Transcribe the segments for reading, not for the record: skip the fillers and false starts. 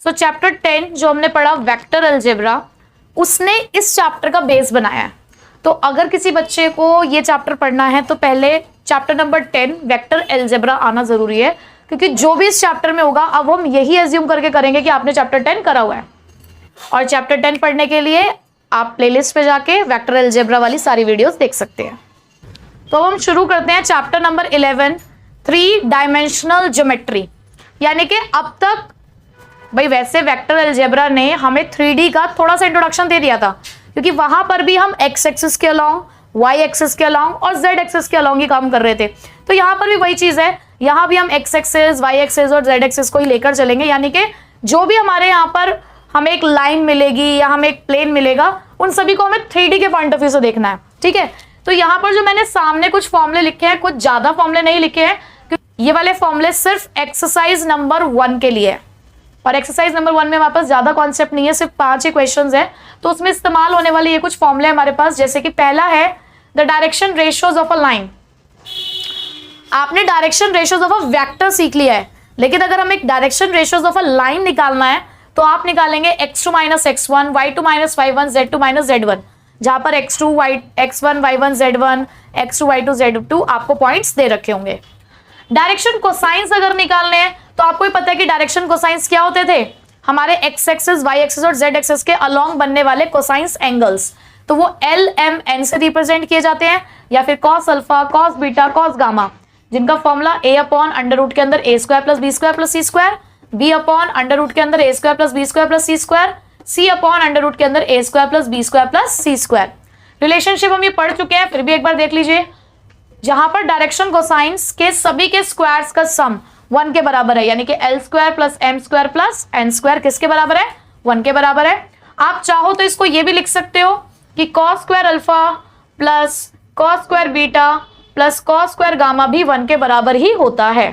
सो chapter 10 जो हमने पढ़ा वेक्टर अलजेब्रा, उसने इस चैप्टर का बेस बनाया है। तो अगर किसी बच्चे को ये चैप्टर पढ़ना है तो पहले चैप्टर नंबर 10 वेक्टर अलजेब्रा आना जरूरी है, क्योंकि जो भी इस चैप्टर में होगा अब हम यही एज्यूम करके करेंगे कि आपने चैप्टर 10 करा हुआ है। और चैप्टर 10 पढ़ने के लिए आप प्लेलिस्ट पे जाके वेक्टर अलजेब्रा वाली सारी वीडियोस देख सकते हैं। तो अब हम शुरू करते हैं चैप्टर नंबर 11, 3 डायमेंशनल ज्योमेट्री। यानी कि अब तक भाई वैसे वेक्टर अलजेब्रा ने हमें 3D का थोड़ा सा इंट्रोडक्शन दे दिया था, क्योंकि वहां पर भी हम एक्स एक्सिस के अलोंग, वाई एक्सिस के अलोंग और जेड एक्सिस के अलोंग ही काम कर रहे थे। तो यहाँ पर भी वही चीज है, यहाँ भी हम एक्स एक्सिस, वाई एक्सिस और जेड एक्सिस को ही लेकर चलेंगे। यानी कि जो भी हमारे यहाँ पर हमें एक लाइन मिलेगी या हमें एक प्लेन मिलेगा, उन सभी को हमें 3D के पॉइंट ऑफ व्यू से देखना है। ठीक है, तो यहाँ पर जो मैंने सामने कुछ फॉर्मूले लिखे हैं, कुछ ज्यादा फॉर्मूले नहीं लिखे हैं, क्योंकि ये वाले फॉर्मूले सिर्फ एक्सरसाइज नंबर 1 के लिए है। और एक्सरसाइज नंबर 1 में हमारे पास ज्यादा कॉन्सेप्ट नहीं है, सिर्फ 5 ही क्वेश्चंस है। तो उसमें इस्तेमाल होने वाले ये कुछ फॉर्मूले हमारे पास, जैसे कि पहला है the direction ratios of a line. आपने direction ratios of a vector सीख लिया है, लेकिन अगर हमें एक direction ratios of a line निकालना है तो आप निकालेंगे x2 - x1, y2 - y1, z2 - z1, जहां पर x2 x1 y1 z1, x2 y2 z2 आपको पॉइंट्स दे रखे होंगे। डायरेक्शन कोसाइंस अगर निकालने हैं तो आपको ही पता है कि डायरेक्शन कोसाइंस क्या होते थे, हमारे x एक्सिस, y एक्सिस और z एक्सिस के अलोंग बनने वाले कोसाइंस एंगल्स। तो वो L, M, N से रिप्रेजेंट किए जाते हैं, या फिर cos alpha, cos beta, cos gamma, जिनका फॉर्मूला a/√* के अंदर a² + b² + c², b/√* के अंदर a² + b² + c², c/√* के अंदर a² + b² + c²। रिलेशनशिप हम ये पढ़ चुके हैं, फिर भी एक बार देख लीजिए। जहां पर डायरेक्शन कोसाइंस के सभी के स्क्वायर्स का सम 1 के बराबर है, यानी कि L² + m² + n² किसके बराबर है, 1 के बराबर है। आप चाहो तो इसको ये भी लिख सकते हो कि cos² alpha plus cos² beta plus cos² gamma भी 1 के बराबर ही होता है।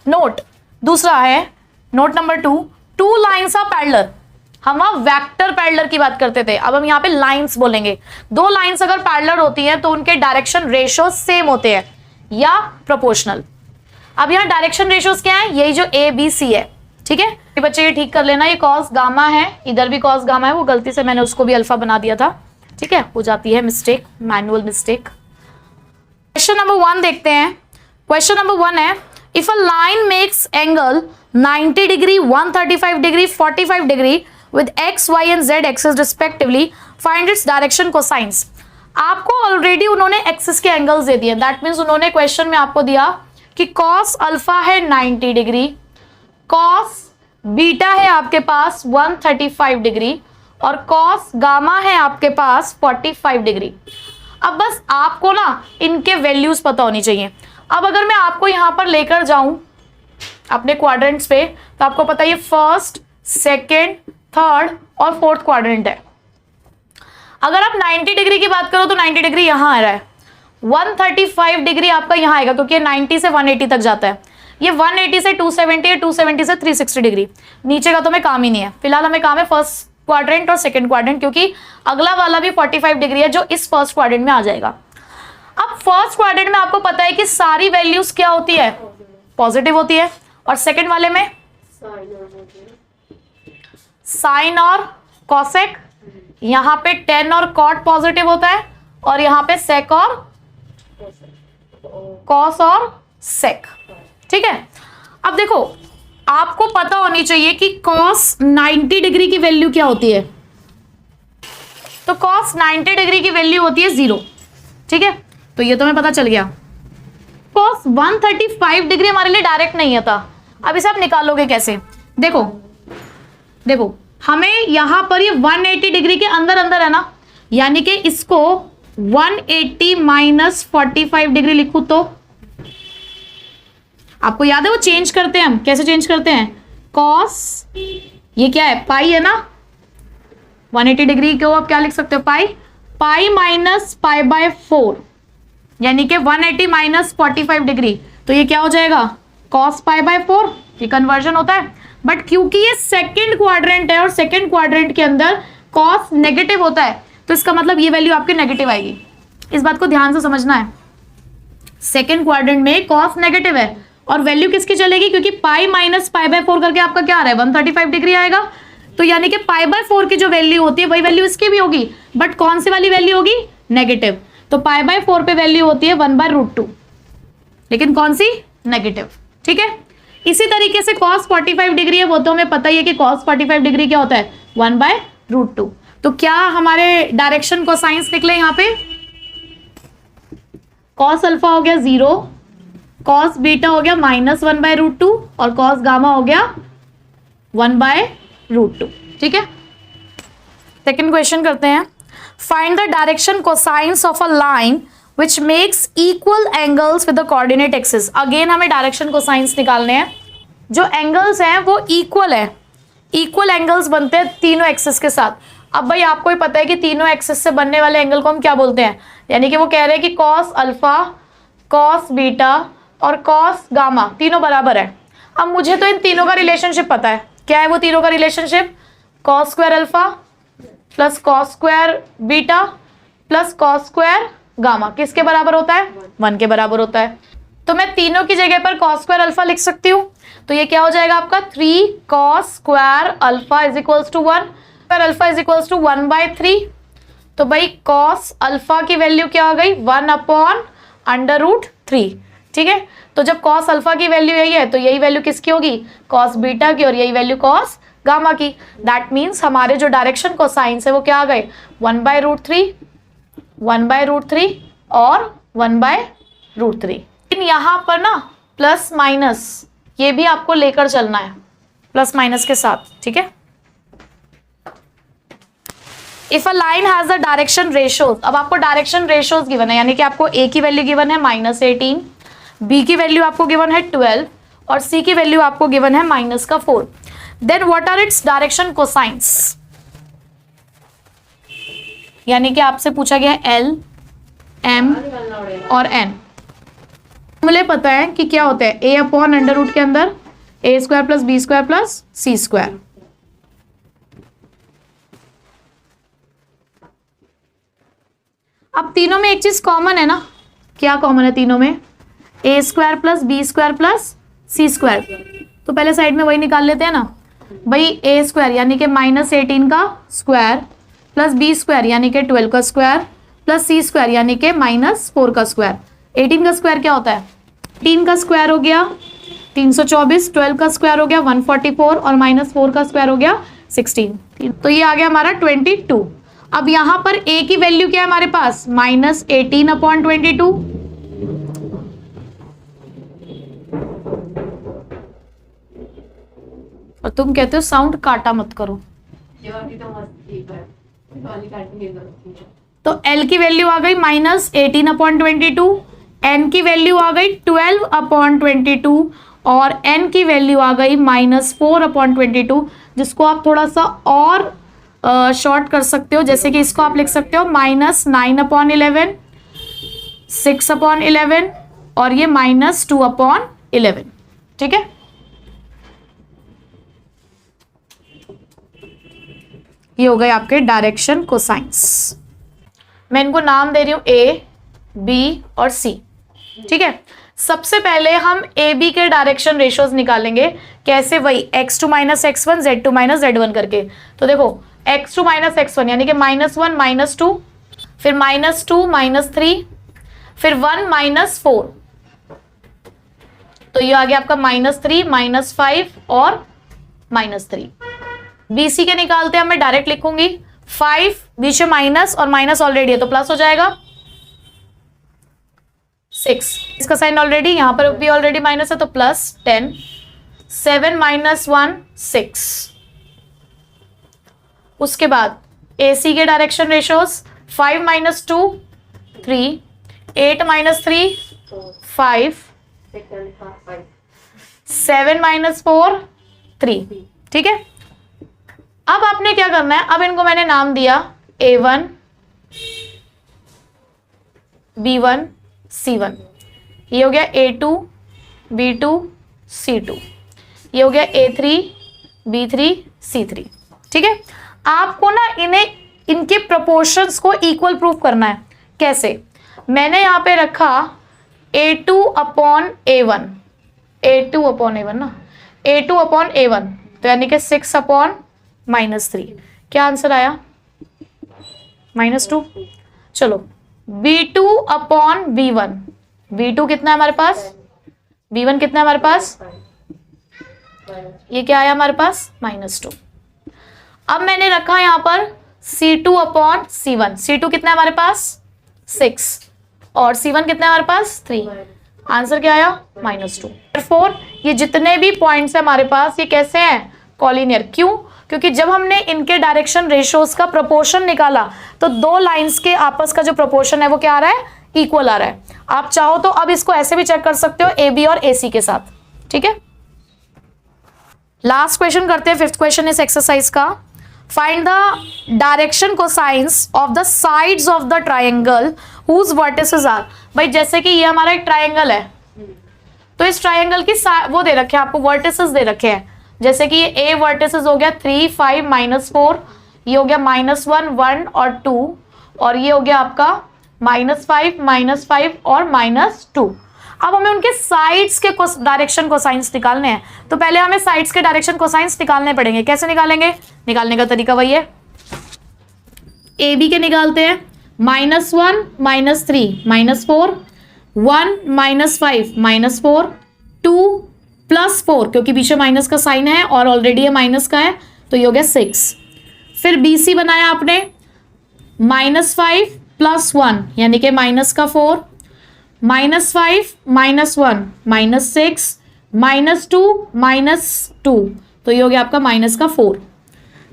नोट दूसरा है, note number 2, 2 lines are parallel. हम वहां वेक्टर पैरेलल की बात करते थे, अब हम यहाँ पे लाइंस बोलेंगे। 2 लाइंस अगर पैरेलल होती हैं तो उनके डायरेक्शन रेशियो सेम होते हैं या प्रोपोर्शनल। अब यहाँ डायरेक्शन रेशियोज क्या है, यही जो A, B, C है। ठीक है, ये बच्चे ये ठीक कर लेना, ये cos गामा है, इधर भी cos गामा है, वो गलती से मैंने उसको भी अल्फा बना दिया था। ठीक है, हो जाती है mistake, manual mistake. Question number 1 देखते हैं। क्वेश्चन नंबर 1 है, if a line makes angle 90 degree, 135 degree, 45 degree with x, y and z axis respectively, find its direction cosines. आपको ऑलरेडी उन्होंने एक्सिस के एंगल्स दे दिए, दैट मीन्स उन्होंने question में आपको दिया कि cos अल्फा है 90 डिग्री, cos बीटा है आपके पास 135 डिग्री और cos गामा है आपके पास 45 डिग्री। अब बस आपको ना इनके वैल्यूज पता होनी चाहिए। अब अगर मैं आपको यहां पर लेकर जाऊं अपने क्वाड्रेंट्स पे, तो आपको पता है ये फर्स्ट, सेकेंड, थर्ड और फोर्थ क्वाड्रेंट है। अगर आप 90 डिग्री की बात करो तो 90 डिग्री यहां आ रहा है, 135 डिग्री आपका यहां आएगा, क्योंकि 90 से 180 तक जाता है। ये 180 से 270 है, 270 से 360 डिग्री। नीचे का तो हमें काम ही नहीं है, फिलहाल हमें काम है फर्स्ट क्वाड्रेंट और सेकंड क्वाड्रेंट, क्योंकि अगला वाला भी 45 डिग्री है जो इस फर्स्ट क्वाड्रेंट में आ जाएगा। अब फर्स्ट क्वाड्रेंट में आपको पता है कि सारी वैल्यूज क्या होती है, पॉजिटिव होती है, और सेकंड वाले में साइन और कॉसेक, यहां पे टेन और कॉट पॉजिटिव होता है, और यहां पे सेक और कॉस और सेक। ठीक है, अब देखो आपको पता होनी चाहिए कि कॉस 90 डिग्री की वैल्यू क्या होती है। तो कॉस 90 डिग्री की वैल्यू होती है 0। ठीक है, तो ये तो हमें पता चल गया। कॉस 135 डिग्री हमारे लिए डायरेक्ट नहीं था। अब इसे आप निकालोगे कैसे, देखो देखो हमें यहां पर ये 180 डिग्री के अंदर अंदर है ना, यानी कि इसको 180 - 45 डिग्री लिखूं तो आपको याद है वो चेंज करते हैं, हम कैसे चेंज करते हैं, कॉस ये क्या है, पाई है ना, 180 डिग्री को आप क्या लिख सकते हो, पाई माइनस π/4, यानी कि 180 - 45 डिग्री, तो ये क्या हो जाएगा, cos π/4। ये कन्वर्जन होता है, बट क्योंकि ये सेकंड क्वाड्रेंट है और सेकंड क्वाड्रेंट के अंदर cos नेगेटिव होता है, तो इसका मतलब ये वैल्यू आपकी नेगेटिव आएगी। इस बात को ध्यान से समझना है, सेकंड क्वाड्रेंट में cos नेगेटिव है और वैल्यू किसकी चलेगी, क्योंकि पाई माइनस पाई बाय 4 करके आपका क्या आ रहा है 135 डिग्री आएगा। तो यानी कि पाई बाय 4 की जो वैल्यू होती है वही वैल्यू इसकी भी होगी, बट कौन सी वाली वैल्यू होगी, नेगेटिव। तो पाई बाय 4 पे वैल्यू होती है 1/√2, लेकिन कौन सी, नेगेटिव। ठीक है, इसी तरीके से cos 45 डिग्री है, वो तो हमें पता ही है कि cos 45 डिग्री क्या होता है 1/√2। तो क्या हमारे डायरेक्शन कोसाइंस निकले यहाँ पे, cos अल्फा हो गया 0, cos बीटा हो गया -1/√2 और cos गामा हो गया 1/√2। ठीक है, सेकेंड क्वेश्चन करते हैं। Find the direction cosines of a line which makes equal angles with the coordinate axis। Again हमें डायरेक्शन कोसाइंस निकालने हैं। जो एंगल्स हैं वो इक्वल है, इक्वल एंगल्स बनते हैं तीनों एक्सिस के साथ। अब भाई आपको ही पता है कि तीनों एक्सिस से बनने वाले एंगल को हम क्या बोलते हैं, यानी कि वो कह रहे हैं कि cos अल्फा, cos बीटा और cos गामा तीनों बराबर है। अब मुझे तो इन तीनों का रिलेशनशिप पता है, क्या है वो तीनों का relationship, cos square alpha plus cos square beta plus cos square gamma किसके बराबर होता है, 1 के बराबर होता है। तो मैं तीनों की जगह पर cos स्क्वायर अल्फा लिख सकती हूँ। तो ये क्या हो जाएगा आपका 3 cos square alpha is equals to 1, square alpha is equals to 1/3। तो भाई cos अल्फा की वैल्यू क्या हो गई 1/√3। ठीक है, तो जब cos अल्फा की वैल्यू यही है तो यही वैल्यू किसकी होगी, cos बीटा की, और यही वैल्यू cos गामा की। दैट मीन्स हमारे जो डायरेक्शन कोसाइंस है वो क्या आ गए 1/√3, 1/√3 और 1/√3। लेकिन यहाँ पर ना प्लस माइनस ये भी आपको लेकर चलना है, प्लस माइनस के साथ। ठीक है, if a line has the direction ratios, अब आपको डायरेक्शन रेशियोज गिवन है, यानी कि आपको ए की वैल्यू गिवन है -18, बी की वैल्यू आपको गिवन है 12 और सी की वैल्यू आपको गिवन है -4। Then what are its direction cosines, यानी कि आपसे पूछा गया है L, M और N। मुझे पता है कि क्या होता है A/√√ के अंदर A² + B² + C²। अब तीनों में एक चीज कॉमन है ना, क्या कॉमन है तीनों में, A² + B² + C²। तो पहले साइड में वही निकाल लेते हैं ना भाई, A² यानी कि -18 का स्क्वायर प्लस B² यानी कि 12 का स्क्वायर प्लस C² यानी कि -4 का स्क्वायर। 18 का स्क्वायर क्या होता है, 3 का स्क्वायर हो गया 324, 12 का स्क्वायर हो गया 144 और -4 का स्क्वायर हो गया 16। तो ये आ गया हमारा 22। अब यहाँ पर A की वैल्यू क्या है हमारे पास -18/22, और तुम कहते हो साउंड काटा मत करो। तो L की वैल्यू आ गई -18/22, N की वैल्यू आ गई 12/22 और N की वैल्यू आ गई -4/22, जिसको आप थोड़ा सा और शॉर्ट कर सकते हो, जैसे कि इसको आप लिख सकते हो -9/11, 6/11 और ये -2/11। ठीक है, ये हो गए आपके डायरेक्शन कोसाइंस। मैं इनको नाम दे रही हूं A, B और C। ठीक है, सबसे पहले हम ए बी के डायरेक्शन रेशियोज निकालेंगे। कैसे, वही x2 - x1 z2 - z1 करके। तो देखो x2 - x1 यानी कि -1 -2, फिर -2 -3, फिर 1 -4, तो ये आ गया आपका -3 -5 और -3। BC के निकालते हैं, मैं डायरेक्ट लिखूंगी 5, बीच में माइनस और माइनस ऑलरेडी है तो प्लस हो जाएगा 6, इसका साइन ऑलरेडी, यहां पर भी ऑलरेडी माइनस है तो +10, 7 - 1 6। उसके बाद AC के डायरेक्शन रेशियोज 5 - 2 3, 8 - 3 5, 7 - 4 3। ठीक है, अब आपने क्या करना है, अब इनको मैंने नाम दिया A1 B1 C1, ये हो गया A2 B2 C2, ये हो गया A3 B3 C3। ठीक है, आपको ना इन्हें इनके प्रोपोर्शंस को इक्वल प्रूव करना है। कैसे, मैंने यहां पे रखा A2/A1, A2/A1 ना, A2/A1, तो यानी कि 6/-3। क्या आंसर आया? -2। चलो V2/V1, V2 कितना है हमारे पास, V1 कितना है हमारे पास, ये क्या आया हमारे पास, -2। अब मैंने रखा यहां पर C2/C1, C2 कितना है हमारे पास, 6, और C1 कितना है हमारे पास, 3। आंसर क्या आया, -2। फोर, ये जितने भी पॉइंट्स है हमारे पास ये कैसे हैं, कॉलिनियर। क्यों? क्योंकि जब हमने इनके डायरेक्शन रेशियोज का प्रोपोर्शन निकाला तो दो लाइंस के आपस का जो प्रोपोर्शन है वो क्या आ रहा है, इक्वल आ रहा है। आप चाहो तो अब इसको ऐसे भी चेक कर सकते हो AB और AC के साथ, ठीक है। लास्ट क्वेश्चन करते हैं, 5th क्वेश्चन इस एक्सरसाइज का। Find the direction cosines of the sides of the triangle whose vertices are. भाई जैसे कि ये हमारा एक ट्राइंगल है, तो इस ट्राइंगल की वो दे रखे हैं आपको, वर्टिसेस दे रखे हैं। जैसे कि ये A वर्टिसेस हो गया 3, 5, -4, ये हो गया -1, 1 और 2, और ये हो गया आपका -5, -5 और -2। अब हमें उनके साइड्स के डायरेक्शन कोसाइंस निकालने हैं, तो पहले हमें साइड्स के डायरेक्शन कोसाइंस निकालने पड़ेंगे। कैसे निकालेंगे? निकालने का तरीका वही है, AB के निकालते हैं, -1 -3 -4, 1 -5 -4, 2 +4 क्योंकि पीछे माइनस का साइन है और ऑलरेडी ये माइनस का है, तो ये हो गया 6। फिर BC बनाया आपने, -5 +1 यानी कि माइनस का 4, -5 -1 -6, -2 -2, तो ये हो गया आपका माइनस का 4,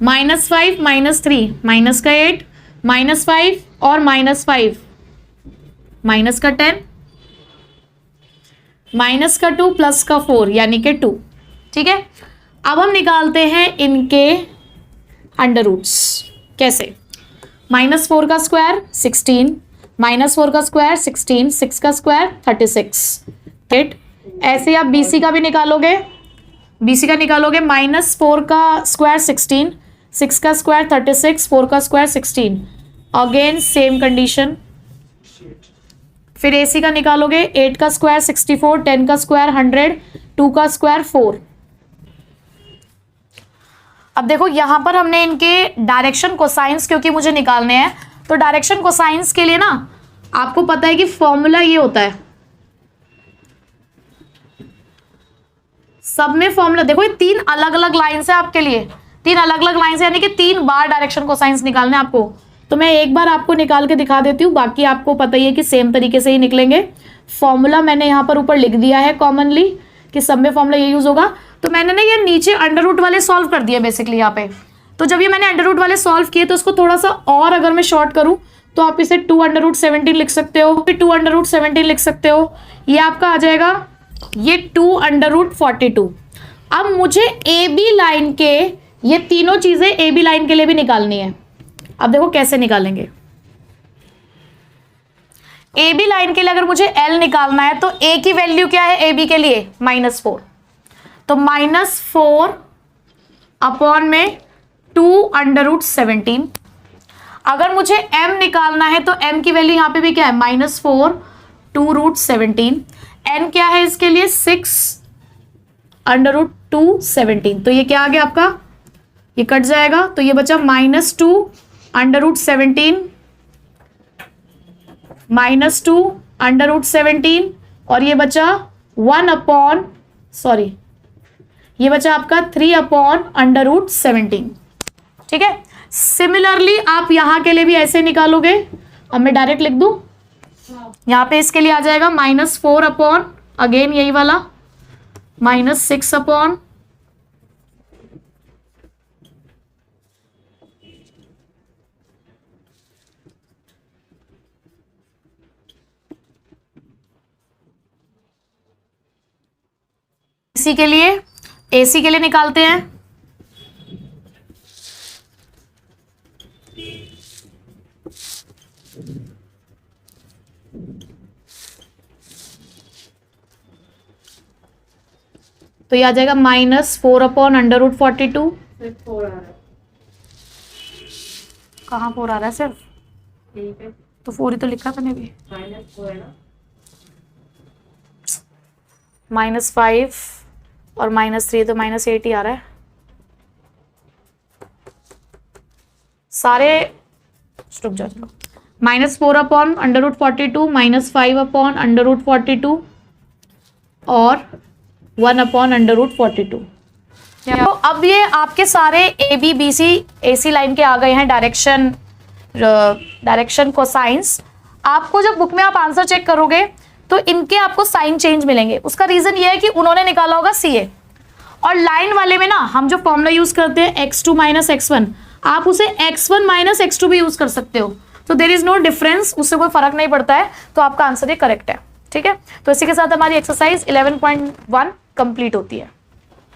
-5 -3 माइनस का 8, -5 और -5 माइनस का 10, माइनस का 2 प्लस का 4 यानी कि 2, ठीक है। अब हम निकालते हैं इनके अंडर रूट्स। कैसे? -4 का स्क्वायर 16, -4 का स्क्वायर 16, 6 का स्क्वायर 36, राइट। ऐसे आप BC का भी निकालोगे, BC का निकालोगे, -4 का स्क्वायर 16, 6 का स्क्वायर 36, 4 का स्क्वायर 16, अगेन सेम कंडीशन। फिर AC का निकालोगे, 8 का स्क्वायर 64, 10 का स्क्वायर 100, 2 का स्क्वायर 4। अब देखो यहां पर हमने इनके डायरेक्शन कोसाइंस क्योंकि मुझे निकालने हैं, तो डायरेक्शन कोसाइंस के लिए ना आपको पता है कि फॉर्मूला ये होता है, सब में फॉर्मूला। देखो ये 3 अलग अलग लाइंस है आपके लिए, 3 अलग अलग लाइंस यानी कि 3 बार डायरेक्शन कोसाइंस निकालने आपको। तो मैं एक बार आपको निकाल के दिखा देती हूँ, बाकी आपको पता ही है कि सेम तरीके से ही निकलेंगे। फॉर्मूला मैंने यहाँ पर ऊपर लिख दिया है कॉमनली कि सब में फॉर्मूला ये यूज होगा। तो मैंने ना ये नीचे अंडर रूट वाले सॉल्व कर दिए बेसिकली यहाँ पे। तो जब ये मैंने अंडर रूट वाले सॉल्व किए तो इसको थोड़ा सा और अगर मैं शॉर्ट करूँ तो आप इसे 2√17 लिख सकते हो, फिर 2√17 लिख सकते हो, ये आपका आ जाएगा ये 2√42। अब मुझे AB लाइन के ये तीनों चीजें AB लाइन के लिए भी निकालनी है। अब देखो कैसे निकालेंगे। AB लाइन के लिए अगर मुझे L निकालना है तो A की वैल्यू क्या है AB के लिए, -4, तो -4 अपॉन में 2√17। अगर मुझे M निकालना है तो M की वैल्यू यहां पे भी क्या है, -4 2√17। N क्या है इसके लिए, 6√217। तो ये क्या आ गया आपका, ये कट जाएगा, तो ये बचा -2√17 -2√17 और ये बचा 3/√17। ठीक है। सिमिलरली आप यहां के लिए भी ऐसे निकालोगे। अब मैं डायरेक्ट लिख दूं, यहां पे इसके लिए आ जाएगा -4 अगेन यही वाला -6 AC के लिए, AC के लिए निकालते हैं। तो ये आ जाएगा -4/√42। कहाँ 4 आ रहा है सिर्फ, तो 4 ही तो लिखा था मैंने भी। -5 और -3 तो -8 ही आ रहा है। सारे रुक जाओ, -4 अपॉन √42, -5 अपॉन √42 और 1 अपॉन √42। तो अब ये आपके सारे ABC लाइन के आ गए हैं डायरेक्शन कोसाइंस। आपको जब बुक में आप आंसर चेक करोगे तो इनके आपको साइन चेंज मिलेंगे। उसका रीजन ये है कि उन्होंने निकाला होगा CA, और लाइन वाले में ना हम जो फॉर्मूला यूज करते हैं x2 - x1, आप उसे x1 - x2 भी यूज कर सकते हो। तो देयर इज नो डिफरेंस, उससे कोई फर्क नहीं पड़ता है। तो आपका आंसर ये करेक्ट है। ठीक है, तो इसी के साथ हमारी एक्सरसाइज 11.1 कंप्लीट होती है।